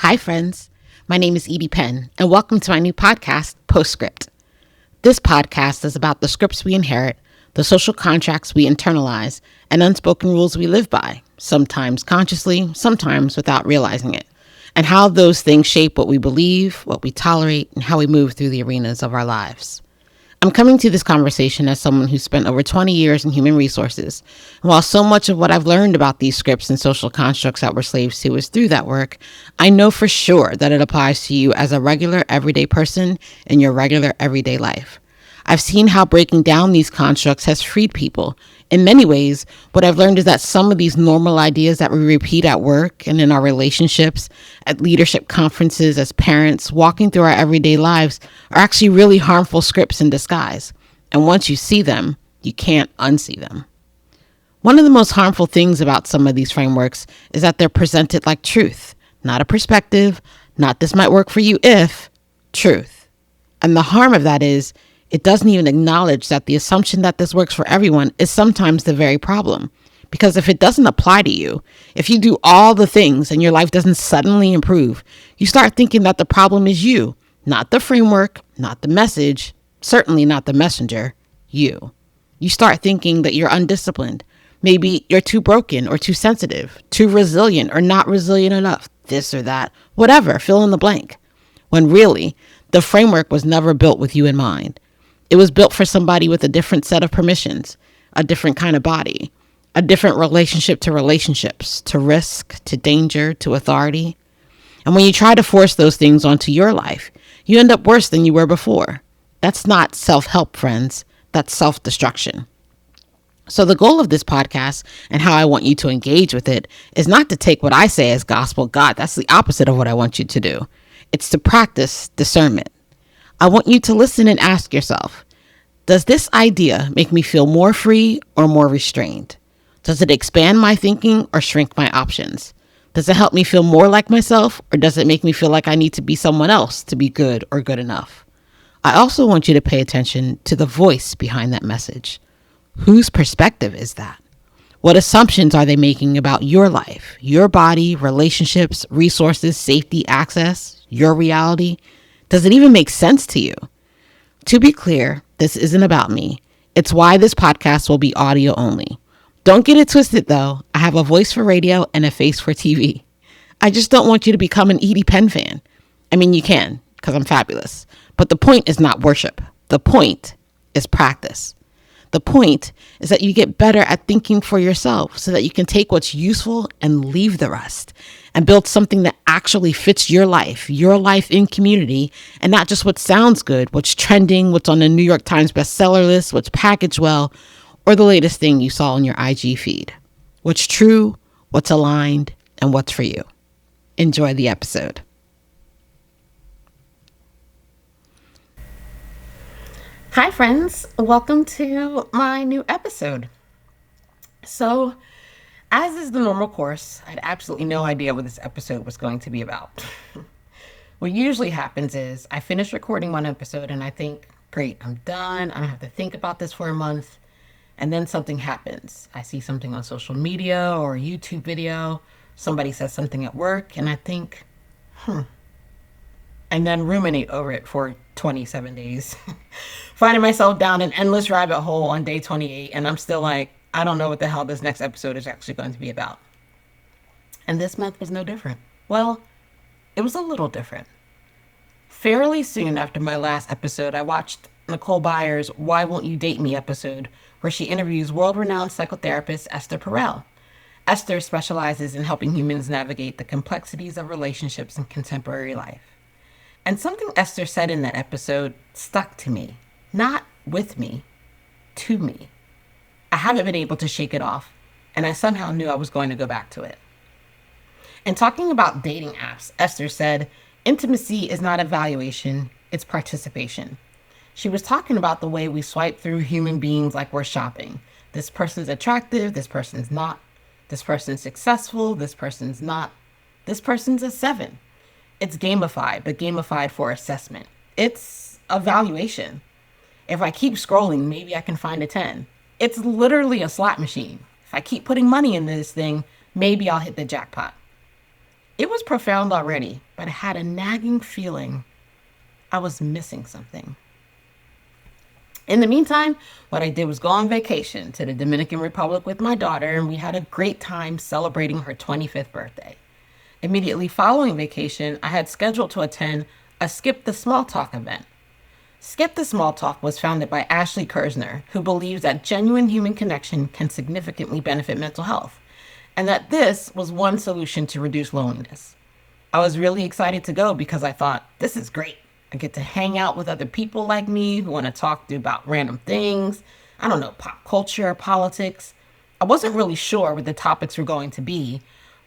Hi, friends. My name is Edie Penn, and welcome to my new podcast, PostScript. This podcast is about the scripts we inherit, the social contracts we internalize, and unspoken rules we live by, sometimes consciously, sometimes without realizing it, and how those things shape what we believe, what we tolerate, and how we move through the arenas of our lives. I'm coming to this conversation as someone who spent over 20 years in human resources. And while so much of what I've learned about these scripts and social constructs that we're slaves to is through that work, I know for sure that it applies to you as a regular, everyday person in your regular, everyday life. I've seen how breaking down these constructs has freed people. In many ways, what I've learned is that some of these normal ideas that we repeat at work and in our relationships, at leadership conferences, as parents, walking through our everyday lives, are actually really harmful scripts in disguise. And once you see them, you can't unsee them. One of the most harmful things about some of these frameworks is that they're presented like truth, not a perspective, not this might work for you if, truth. And the harm of that is, it doesn't even acknowledge that the assumption that this works for everyone is sometimes the very problem. Because if it doesn't apply to you, if you do all the things and your life doesn't suddenly improve, you start thinking that the problem is you, not the framework, not the message, certainly not the messenger, you. You start thinking that you're undisciplined. Maybe you're too broken or too sensitive, too resilient or not resilient enough, this or that, whatever, fill in the blank. When really, the framework was never built with you in mind. It was built for somebody with a different set of permissions, a different kind of body, a different relationship to relationships, to risk, to danger, to authority. And when you try to force those things onto your life, you end up worse than you were before. That's not self-help, friends. That's self-destruction. So the goal of this podcast and how I want you to engage with it is not to take what I say as gospel. God, that's the opposite of what I want you to do. It's to practice discernment. I want you to listen and ask yourself, does this idea make me feel more free or more restrained? Does it expand my thinking or shrink my options? Does it help me feel more like myself, or does it make me feel like I need to be someone else to be good or good enough? I also want you to pay attention to the voice behind that message. Whose perspective is that? What assumptions are they making about your life, your body, relationships, resources, safety, access, your reality? Does it even make sense to you? To be clear, this isn't about me. It's why this podcast will be audio only. Don't get it twisted though. I have a voice for radio and a face for TV. I just don't want you to become an Edie Penn fan. I mean, you can, because I'm fabulous. But the point is not worship. The point is practice. The point is that you get better at thinking for yourself so that you can take what's useful and leave the rest and build something that actually fits your life in community, and not just what sounds good, what's trending, what's on the New York Times bestseller list, what's packaged well, or the latest thing you saw on your IG feed. What's true, what's aligned, and what's for you. Enjoy the episode. Hi, friends. Welcome to my new episode. So, as is the normal course, I had absolutely no idea what this episode was going to be about. What usually happens is I finish recording one episode and I think, great, I'm done. I don't have to think about this for a month. And then something happens. I see something on social media or a YouTube video. Somebody says something at work and I think, and then ruminate over it for 27 days. Finding myself down an endless rabbit hole on day 28, and I'm still like, I don't know what the hell this next episode is actually going to be about. And this month was no different. Well, it was a little different. Fairly soon after my last episode, I watched Nicole Byers' Why Won't You Date Me episode, where she interviews world-renowned psychotherapist Esther Perel. Esther specializes in helping humans navigate the complexities of relationships in contemporary life. And something Esther said in that episode stuck to me. Not with me, to me. I haven't been able to shake it off, and I somehow knew I was going to go back to it. In talking about dating apps, Esther said, intimacy is not evaluation, it's participation. She was talking about the way we swipe through human beings like we're shopping. This person's attractive, this person's not. This person's successful, this person's not. This person's a 7. It's gamified, but gamified for assessment. It's evaluation. If I keep scrolling, maybe I can find a 10. It's literally a slot machine. If I keep putting money into this thing, maybe I'll hit the jackpot. It was profound already, but I had a nagging feeling I was missing something. In the meantime, what I did was go on vacation to the Dominican Republic with my daughter, and we had a great time celebrating her 25th birthday. Immediately following vacation, I had scheduled to attend a Skip the Small Talk event. Skip the Small Talk was founded by Ashley Kersner, who believes that genuine human connection can significantly benefit mental health, and that this was one solution to reduce loneliness. I was really excited to go because I thought, this is great. I get to hang out with other people like me who want to talk about random things. I don't know, pop culture, politics. I wasn't really sure what the topics were going to be,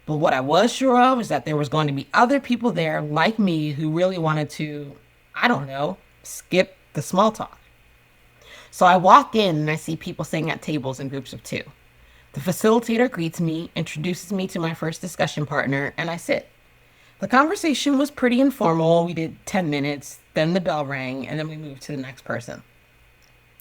but what I was sure of is that there was going to be other people there like me who really wanted to, I don't know, skip the small talk. So I walk in and I see people sitting at tables in groups of two. The facilitator greets me, introduces me to my first discussion partner, and I sit. The conversation was pretty informal. We did 10 minutes, then the bell rang, and then we moved to the next person.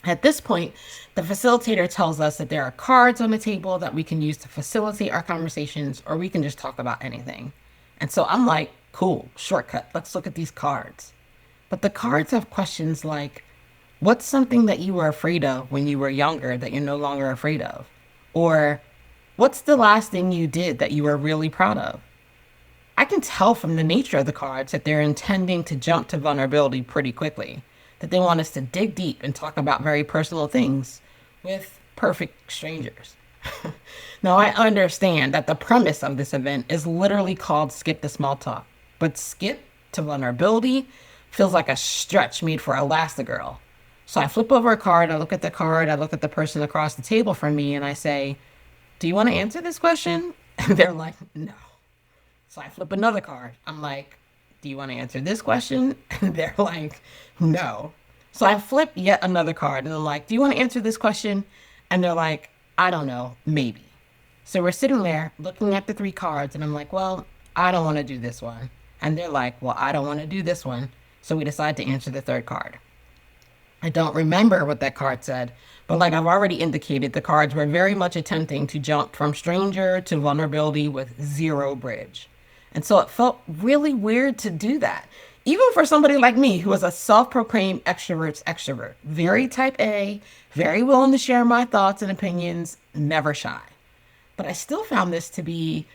At this point, the facilitator tells us that there are cards on the table that we can use to facilitate our conversations, or we can just talk about anything. And so I'm like, cool, shortcut, let's look at these cards. But the cards have questions like, what's something that you were afraid of when you were younger that you're no longer afraid of? Or what's the last thing you did that you were really proud of? I can tell from the nature of the cards that they're intending to jump to vulnerability pretty quickly, that they want us to dig deep and talk about very personal things with perfect strangers. Now, I understand that the premise of this event is literally called Skip the Small Talk, but skip to vulnerability feels like a stretch made for Elastigirl. So I flip over a card, I look at the card, I look at the person across the table from me, and I say, do you want to answer this question? And they're like, no. So I flip another card. I'm like, do you want to answer this question? And they're like, no. So I flip yet another card and I'm like, do you want to answer this question? And they're like, I don't know, maybe. So we're sitting there looking at the three cards and I'm like, well, I don't want to do this one. And they're like, well, I don't want to do this one. So we decide to answer the third card. I don't remember what that card said, but like I've already indicated, the cards were very much attempting to jump from stranger to vulnerability with zero bridge. And so it felt really weird to do that, even for somebody like me who was a self-proclaimed extrovert's extrovert, very type A, very willing to share my thoughts and opinions, never shy. But I still found this to be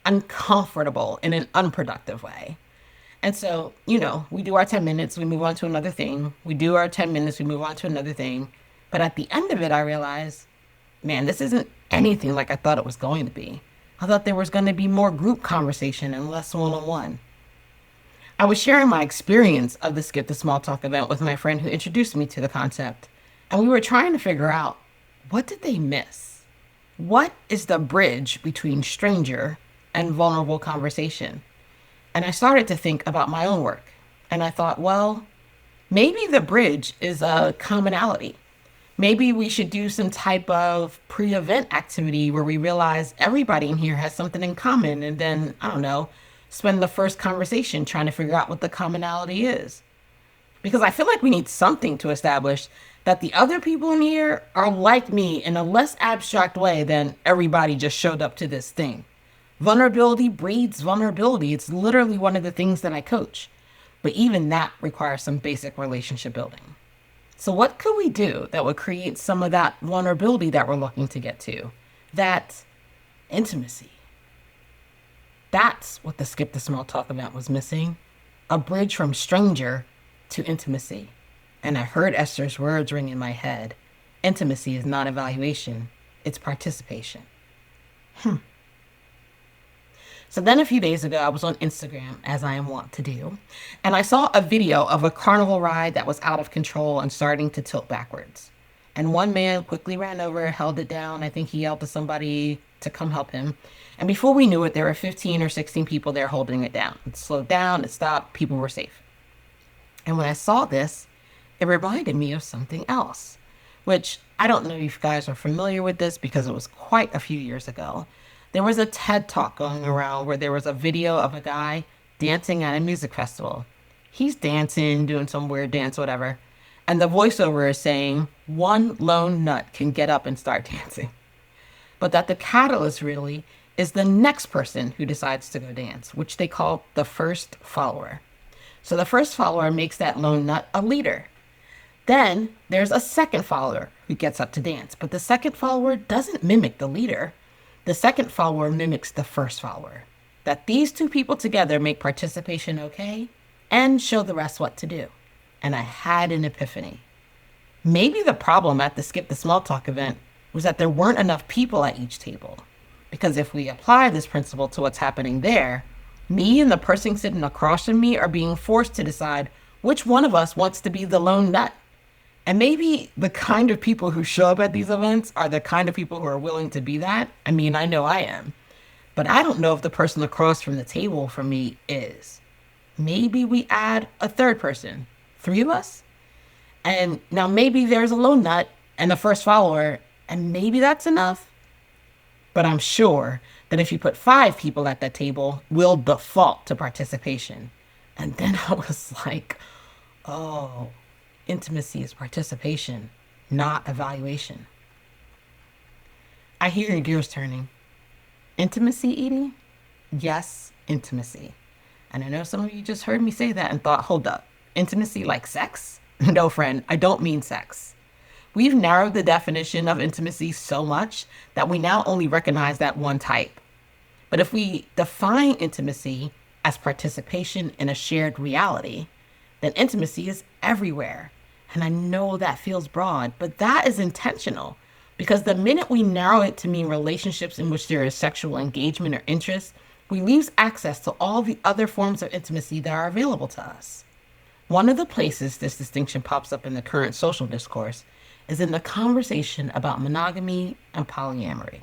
uncomfortable in an unproductive way. And so, we do our 10 minutes, we move on to another thing. We do our 10 minutes, we move on to another thing. But at the end of it, I realized, man, this isn't anything like I thought it was going to be. I thought there was going to be more group conversation and less one-on-one. I was sharing my experience of the Skip the Small Talk event with my friend who introduced me to the concept. And we were trying to figure out, what did they miss? What is the bridge between stranger and vulnerable conversation? And I started to think about my own work. And I thought, well, maybe the bridge is a commonality. Maybe we should do some type of pre-event activity where we realize everybody in here has something in common. And then, I don't know, spend the first conversation trying to figure out what the commonality is. Because I feel like we need something to establish that the other people in here are like me in a less abstract way than everybody just showed up to this thing. Vulnerability breeds vulnerability. It's literally one of the things that I coach. But even that requires some basic relationship building. So what could we do that would create some of that vulnerability that we're looking to get to? That intimacy. That's what the Skip the Small Talk event was missing. A bridge from stranger to intimacy. And I heard Esther's words ring in my head. Intimacy is not evaluation. It's participation. So then a few days ago, I was on Instagram, as I am wont to do, and I saw a video of a carnival ride that was out of control and starting to tilt backwards. And one man quickly ran over, held it down. I think he yelled to somebody to come help him. And before we knew it, there were 15 or 16 people there holding it down. It slowed down, it stopped, people were safe. And when I saw this, it reminded me of something else, which I don't know if you guys are familiar with this because it was quite a few years ago. There was a TED Talk going around where there was a video of a guy dancing at a music festival. He's dancing, doing some weird dance, whatever. And the voiceover is saying, one lone nut can get up and start dancing. But that the catalyst really is the next person who decides to go dance, which they call the first follower. So the first follower makes that lone nut a leader. Then there's a second follower who gets up to dance, but the second follower doesn't mimic the leader. The second follower mimics the first follower. That these two people together make participation okay and show the rest what to do. And I had an epiphany. Maybe the problem at the Skip the Small Talk event was that there weren't enough people at each table. Because if we apply this principle to what's happening there, me and the person sitting across from me are being forced to decide which one of us wants to be the lone nut. And maybe the kind of people who show up at these events are the kind of people who are willing to be that. I mean, I know I am. But I don't know if the person across from the table from me is. Maybe we add a third person, 3 of us. And now maybe there's a lone nut and the first follower, and maybe that's enough. But I'm sure that if you put 5 people at that table, we'll default to participation. And then I was like, oh, intimacy is participation, not evaluation. I hear your gears turning. Intimacy, Edie? Yes, intimacy. And I know some of you just heard me say that and thought, hold up, intimacy like sex? No, friend, I don't mean sex. We've narrowed the definition of intimacy so much that we now only recognize that one type. But if we define intimacy as participation in a shared reality, then intimacy is everywhere. And I know that feels broad, but that is intentional. Because the minute we narrow it to mean relationships in which there is sexual engagement or interest, we lose access to all the other forms of intimacy that are available to us. One of the places this distinction pops up in the current social discourse is in the conversation about monogamy and polyamory.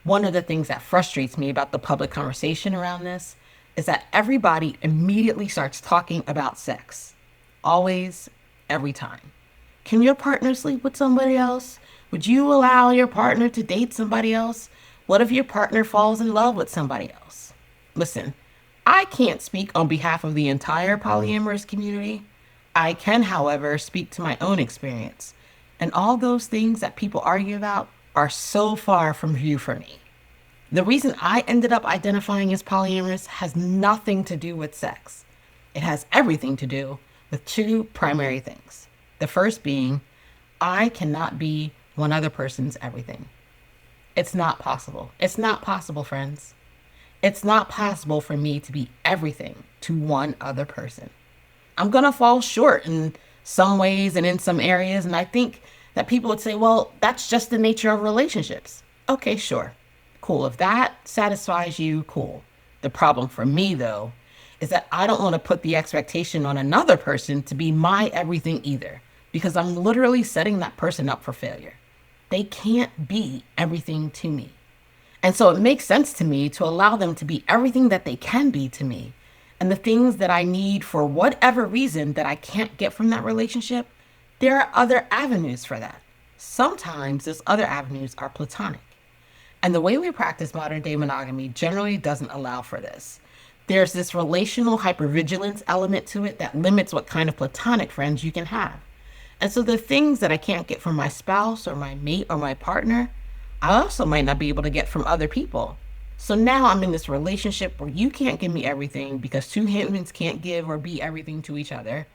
One of the things that frustrates me about the public conversation around this is that everybody immediately starts talking about sex. Always, every time. Can your partner sleep with somebody else? Would you allow your partner to date somebody else? What if your partner falls in love with somebody else? Listen, I can't speak on behalf of the entire polyamorous community. I can, however, speak to my own experience. And all those things that people argue about are so far from view for me. The reason I ended up identifying as polyamorous has nothing to do with sex. It has everything to do with 2 primary things. The first being, I cannot be one other person's everything. It's not possible. It's not possible, friends. It's not possible for me to be everything to one other person. I'm going to fall short in some ways and in some areas. And I think that people would say, well, that's just the nature of relationships. Okay, sure. Cool. If that satisfies you, cool. The problem for me, though, is that I don't want to put the expectation on another person to be my everything either, because I'm literally setting that person up for failure. They can't be everything to me. And so it makes sense to me to allow them to be everything that they can be to me. And the things that I need for whatever reason that I can't get from that relationship, there are other avenues for that. Sometimes those other avenues are platonic. And the way we practice modern day monogamy generally doesn't allow for this. There's this relational hypervigilance element to it that limits what kind of platonic friends you can have. And so the things that I can't get from my spouse or my mate or my partner, I also might not be able to get from other people. So now I'm in this relationship where you can't give me everything because 2 humans can't give or be everything to each other.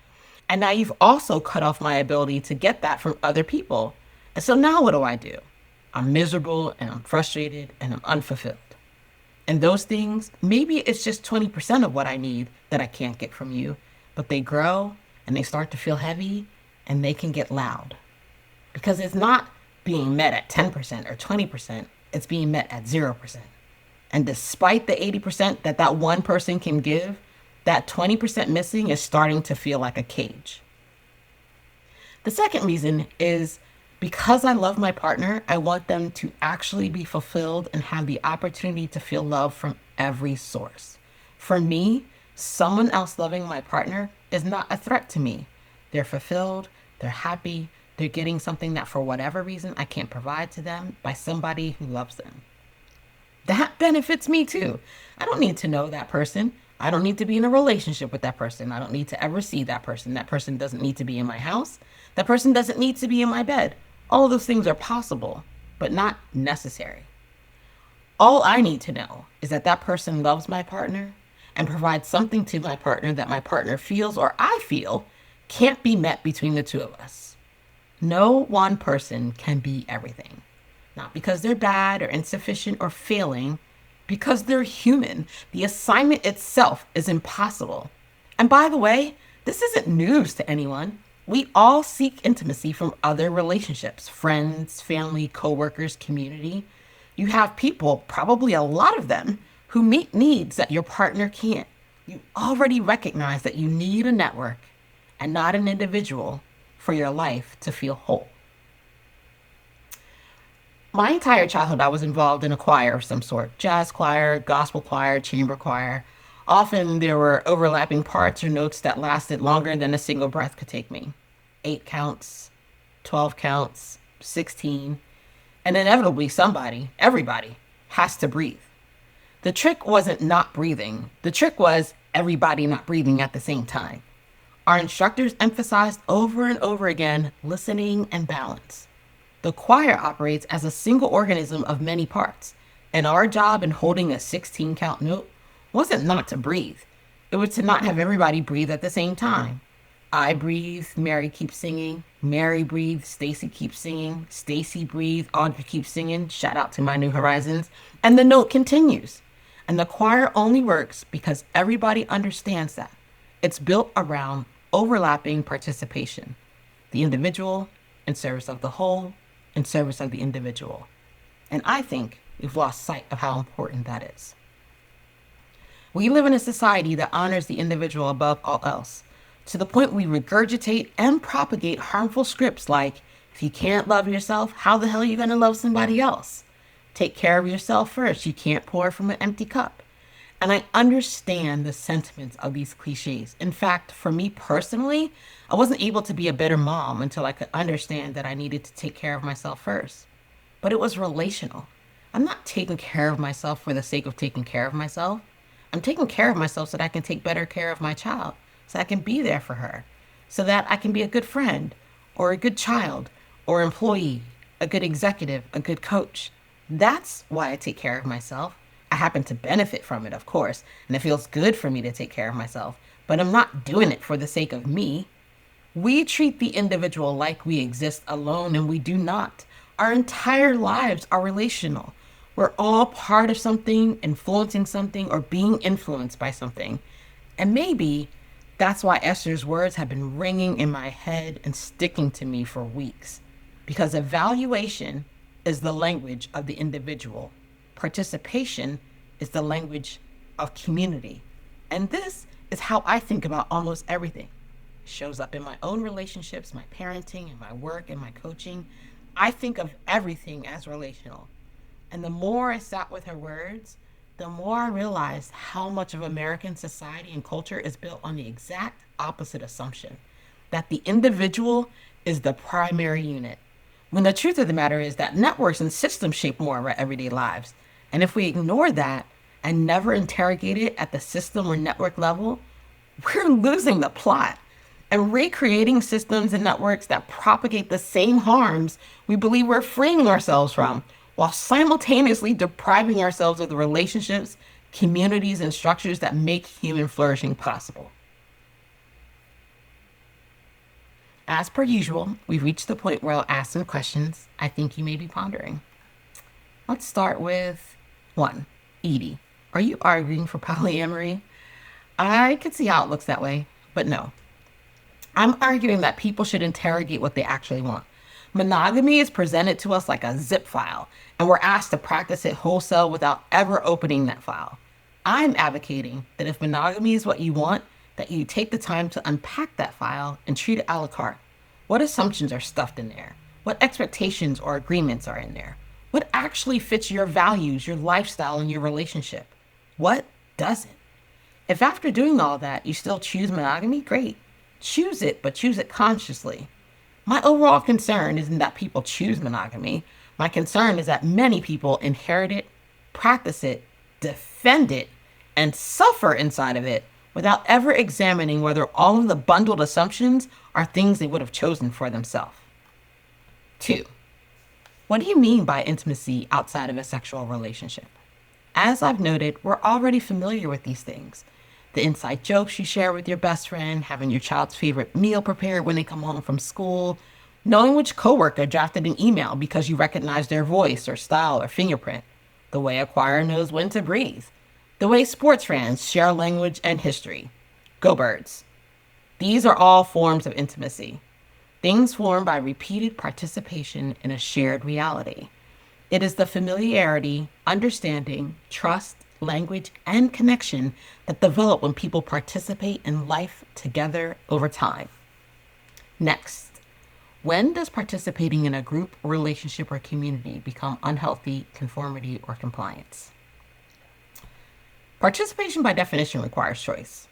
And now you've also cut off my ability to get that from other people. And so now what do? I'm miserable and I'm frustrated and I'm unfulfilled. And those things, maybe it's just 20% of what I need that I can't get from you, but they grow and they start to feel heavy and they can get loud. Because it's not being met at 10% or 20%, it's being met at 0%. And despite the 80% that one person can give, that 20% missing is starting to feel like a cage. The second reason is because I love my partner, I want them to actually be fulfilled and have the opportunity to feel love from every source. For me, someone else loving my partner is not a threat to me. They're fulfilled, they're happy, they're getting something that for whatever reason I can't provide to them by somebody who loves them. That benefits me too. I don't need to know that person. I don't need to be in a relationship with that person. I don't need to ever see that person. That person doesn't need to be in my house. That person doesn't need to be in my bed. All of those things are possible, but not necessary. All I need to know is that that person loves my partner and provides something to my partner that my partner feels or I feel can't be met between the two of us. No one person can be everything. Not because they're bad or insufficient or failing, because they're human. The assignment itself is impossible. And by the way, this isn't news to anyone. We all seek intimacy from other relationships, friends, family, coworkers, community. You have people, probably a lot of them, who meet needs that your partner can't. You already recognize that you need a network and not an individual for your life to feel whole. My entire childhood, I was involved in a choir of some sort: jazz choir, gospel choir, chamber choir. Often there were overlapping parts or notes that lasted longer than a single breath could take me. 8 counts, 12 counts, 16. And inevitably, everybody, has to breathe. The trick wasn't not breathing. The trick was everybody not breathing at the same time. Our instructors emphasized over and over again listening and balance. The choir operates as a single organism of many parts, and our job in holding a 16 count note wasn't not to breathe. It was to not have everybody breathe at the same time. I breathe, Mary keeps singing. Mary breathes, Stacy keeps singing. Stacy breathes, Audrey keeps singing. Shout out to my New Horizons. And the note continues. And the choir only works because everybody understands that. It's built around overlapping participation. The individual in service of the whole, in service of the individual. And I think we've lost sight of how important that is. We live in a society that honors the individual above all else, to the point we regurgitate and propagate harmful scripts like, if you can't love yourself, how the hell are you going to love somebody else? Take care of yourself first. You can't pour from an empty cup. And I understand the sentiments of these cliches. In fact, for me personally, I wasn't able to be a better mom until I could understand that I needed to take care of myself first. But it was relational. I'm not taking care of myself for the sake of taking care of myself. I'm taking care of myself so that I can take better care of my child, so I can be there for her, so that I can be a good friend or a good child or employee, a good executive, a good coach. That's why I take care of myself. I happen to benefit from it, of course, and it feels good for me to take care of myself, but I'm not doing it for the sake of me. We treat the individual like we exist alone, and we do not. Our entire lives are relational. We're all part of something, influencing something, or being influenced by something. And maybe that's why Esther's words have been ringing in my head and sticking to me for weeks. Because evaluation is the language of the individual. Participation is the language of community. And this is how I think about almost everything. It shows up in my own relationships, my parenting, and my work, and my coaching. I think of everything as relational. And the more I sat with her words, the more I realized how much of American society and culture is built on the exact opposite assumption, that the individual is the primary unit. When the truth of the matter is that networks and systems shape more of our everyday lives. And if we ignore that and never interrogate it at the system or network level, we're losing the plot and recreating systems and networks that propagate the same harms we believe we're freeing ourselves from, while simultaneously depriving ourselves of the relationships, communities, and structures that make human flourishing possible. As per usual, we've reached the point where I'll ask some questions I think you may be pondering. Let's start with 1. Edie, are you arguing for polyamory? I could see how it looks that way, but no. I'm arguing that people should interrogate what they actually want. Monogamy is presented to us like a zip file, and we're asked to practice it wholesale without ever opening that file. I'm advocating that if monogamy is what you want, that you take the time to unpack that file and treat it a la carte. What assumptions are stuffed in there? What expectations or agreements are in there? What actually fits your values, your lifestyle, and your relationship? What doesn't? If after doing all that, you still choose monogamy, great. Choose it, but choose it consciously. My overall concern isn't that people choose monogamy. My concern is that many people inherit it, practice it, defend it, and suffer inside of it without ever examining whether all of the bundled assumptions are things they would have chosen for themselves. 2. What do you mean by intimacy outside of a sexual relationship? As I've noted, we're already familiar with these things. The inside jokes you share with your best friend, having your child's favorite meal prepared when they come home from school, knowing which coworker drafted an email because you recognize their voice or style or fingerprint, the way a choir knows when to breathe, the way sports fans share language and history. Go Birds. These are all forms of intimacy, things formed by repeated participation in a shared reality. It is the familiarity, understanding, trust, language, and connection that develop when people participate in life together over time. Next, when does participating in a group, relationship, or community become unhealthy, conformity, or compliance? Participation by definition requires choice.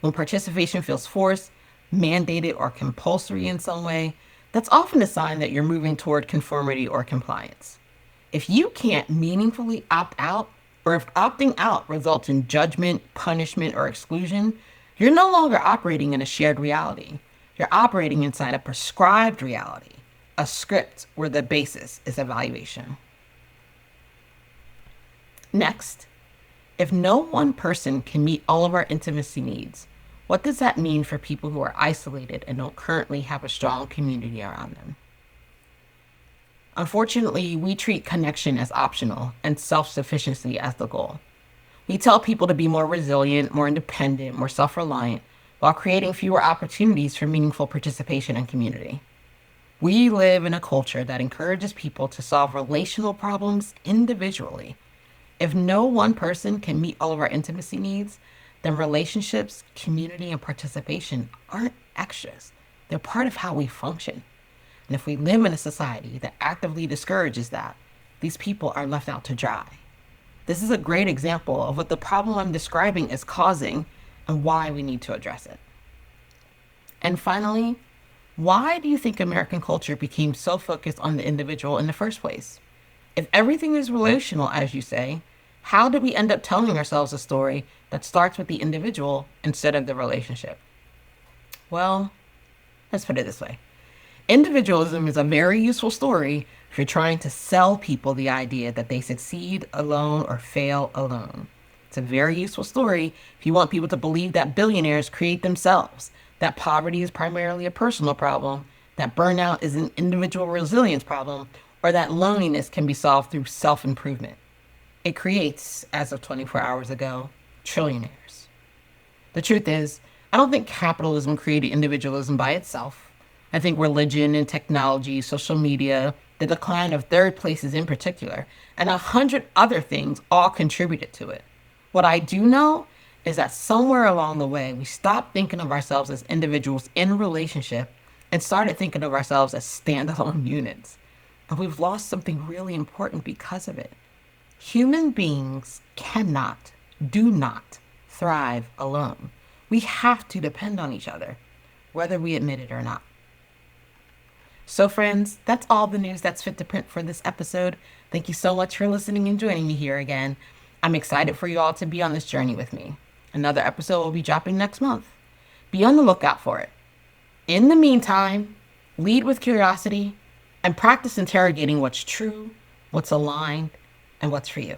When participation feels forced, mandated, or compulsory in some way, that's often a sign that you're moving toward conformity or compliance. If you can't meaningfully opt out, or if opting out results in judgment, punishment, or exclusion, you're no longer operating in a shared reality. You're operating inside a prescribed reality, a script where the basis is evaluation. Next, if no one person can meet all of our intimacy needs, what does that mean for people who are isolated and don't currently have a strong community around them? Unfortunately, we treat connection as optional and self-sufficiency as the goal. We tell people to be more resilient, more independent, more self-reliant, while creating fewer opportunities for meaningful participation and community. We live in a culture that encourages people to solve relational problems individually. If no one person can meet all of our intimacy needs, then relationships, community, and participation aren't extras. They're part of how we function. And if we live in a society that actively discourages that, these people are left out to dry. This is a great example of what the problem I'm describing is causing and why we need to address it. And finally, why do you think American culture became so focused on the individual in the first place? If everything is relational, as you say, how did we end up telling ourselves a story that starts with the individual instead of the relationship? Well, let's put it this way. Individualism is a very useful story if you're trying to sell people the idea that they succeed alone or fail alone. It's a very useful story if you want people to believe that billionaires create themselves, that poverty is primarily a personal problem, that burnout is an individual resilience problem, or that loneliness can be solved through self-improvement. It creates, as of 24 hours ago, trillionaires. The truth is, I don't think capitalism created individualism by itself. I think religion and technology, social media, the decline of third places in particular, and 100 other things all contributed to it. What I do know is that somewhere along the way, we stopped thinking of ourselves as individuals in relationship and started thinking of ourselves as standalone units. And we've lost something really important because of it. Human beings cannot, do not thrive alone. We have to depend on each other, whether we admit it or not. So friends, that's all the news that's fit to print for this episode. Thank you so much for listening and joining me here again. I'm excited for you all to be on this journey with me. Another episode will be dropping next month. Be on the lookout for it. In the meantime, lead with curiosity and practice interrogating what's true, what's aligned, and what's for you.